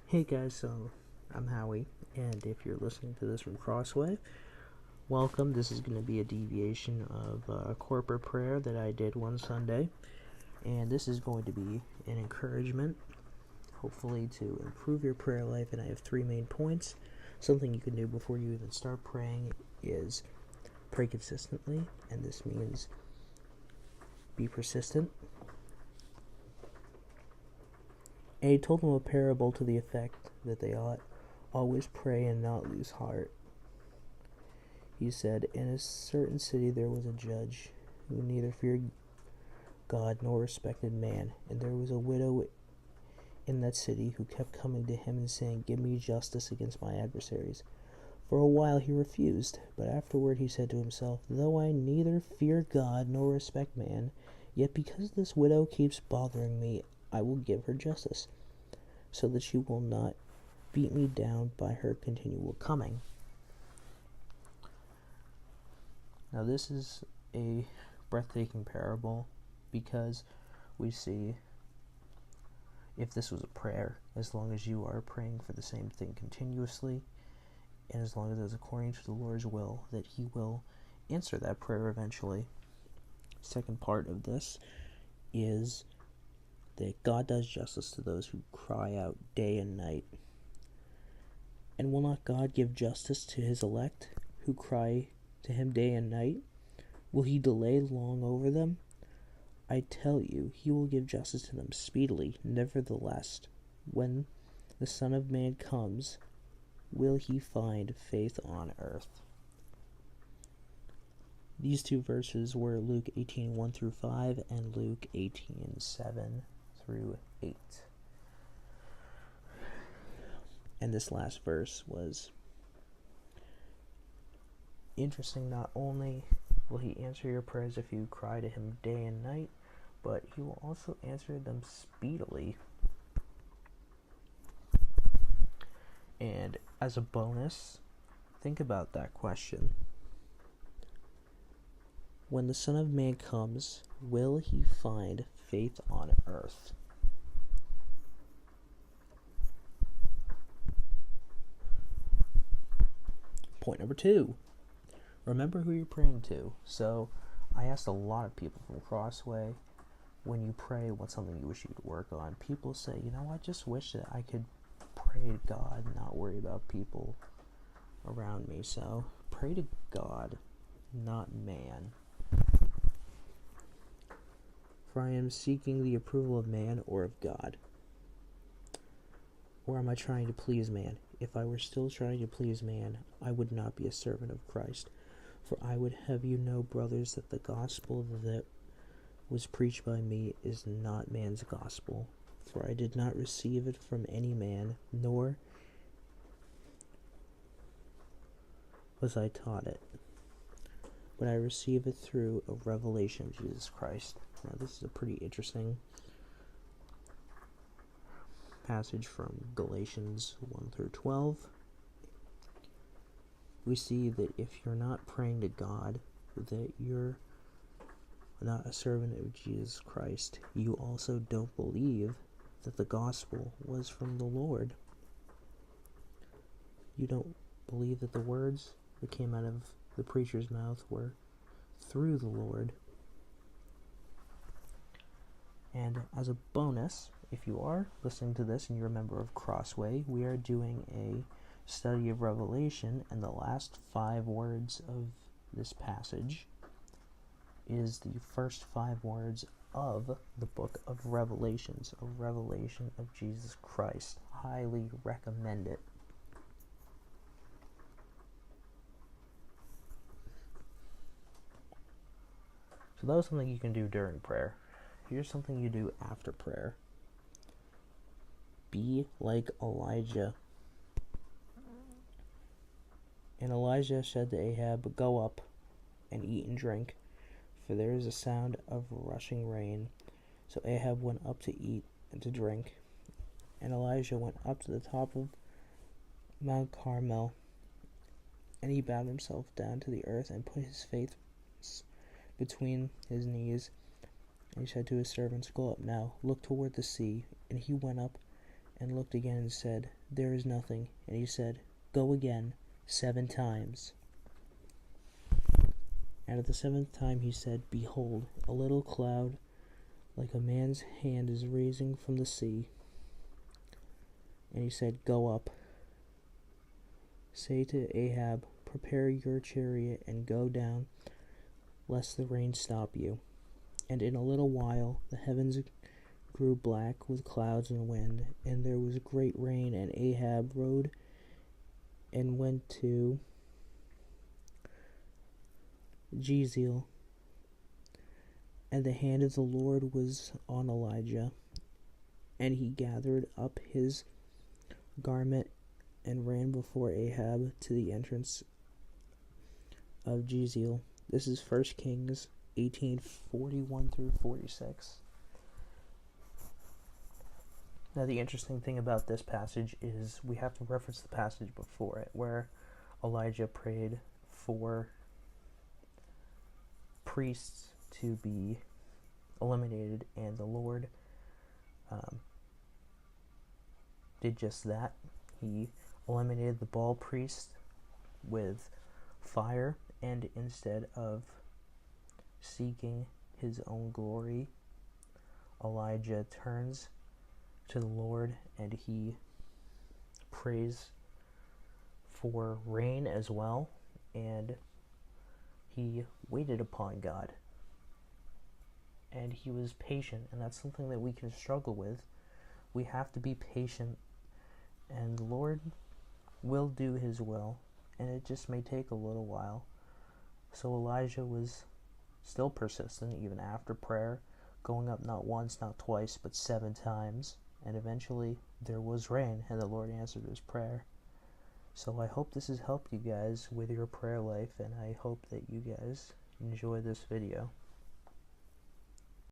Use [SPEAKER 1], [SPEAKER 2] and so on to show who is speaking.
[SPEAKER 1] Hey guys, so I'm Howie, and if you're listening to this from Crossway, welcome. This is going to be a deviation of a corporate prayer that I did one Sunday, and this is going to be an encouragement, hopefully to improve your prayer life, and I have 3 main points. Something you can do before you even start praying is pray consistently, and this means be persistent. And he told them a parable to the effect that they ought always pray and not lose heart. He said, in a certain city there was a judge who neither feared God nor respected man, and there was a widow in that city who kept coming to him and saying, "Give me justice against my adversaries." For a while he refused, but afterward he said to himself, "Though I neither fear God nor respect man, yet because this widow keeps bothering me, I will give her justice, so that she will not beat me down by her continual coming." Now this is a breathtaking parable because we see if this was a prayer, as long as you are praying for the same thing continuously, and as long as it's according to the Lord's will, that he will answer that prayer eventually. Second part of this is that God does justice to those who cry out day and night. And will not God give justice to his elect who cry to him day and night? Will he delay long over them? I tell you, he will give justice to them speedily. Nevertheless, when the Son of Man comes, will he find faith on earth? These 2 verses were Luke 18:1 through 5 and Luke 18:7 through 8. And this last verse was interesting. Not only will he answer your prayers if you cry to him day and night, but he will also answer them speedily. And as a bonus, think about that question. When the Son of Man comes, will he find faith on earth? Point number 2. Remember who you're praying to. So, I asked a lot of people from Crossway, when you pray, what's something you wish you could work on? People say, I just wish that I could pray to God and not worry about people around me. So, pray to God, not man. For I am seeking the approval of man or of God. Or am I trying to please man? If I were still trying to please man, I would not be a servant of Christ. For I would have you know, brothers, that the gospel that was preached by me is not man's gospel. For I did not receive it from any man, nor was I taught it, but I received it through a revelation of Jesus Christ. Now this is a pretty interesting passage from Galatians 1 through 12. We see that if you're not praying to God, that you're not a servant of Jesus Christ. You also don't believe that the gospel was from the Lord. You don't believe that the words that came out of the preacher's mouth were through the Lord. And as a bonus, if you are listening to this and you're a member of Crossway, we are doing a study of Revelation, and the last 5 words of this passage is the first 5 words of the book of Revelations, a revelation of Jesus Christ. Highly recommend it. So that was something you can do during prayer. Here's something you do after prayer. Be like Elijah. And Elijah said to Ahab, "Go up and eat and drink, for there is a sound of rushing rain." So Ahab went up to eat and to drink. And Elijah went up to the top of Mount Carmel, and he bowed himself down to the earth and put his face between his knees. And he said to his servants, "Go up now, look toward the sea." And he went up and looked again and said, "There is nothing." And he said, "Go again 7 times." And at the 7th time he said, "Behold, a little cloud like a man's hand is rising from the sea." And he said, "Go up. Say to Ahab, prepare your chariot and go down, lest the rain stop you." And in a little while the heavens grew black with clouds and wind, and there was great rain, and Ahab rode and went to Jezreel. And the hand of the Lord was on Elijah, and he gathered up his garment and ran before Ahab to the entrance of Jezreel. This is 1 Kings 18:41 through 46. Now, the interesting thing about this passage is we have to reference the passage before it, where Elijah prayed for priests to be eliminated, and the Lord did just that. He eliminated the Baal priest with fire, and instead of seeking his own glory, Elijah turns to the Lord and he prays for rain as well, and he waited upon God, and he was patient. And that's something that we can struggle with. We have to be patient, and the Lord will do his will, and it just may take a little while. So Elijah was still persistent even after prayer, going up not once, not twice, but 7 times, and eventually there was rain, and the Lord answered his prayer. So I hope this has helped you guys with your prayer life, and I hope that you guys enjoy this video.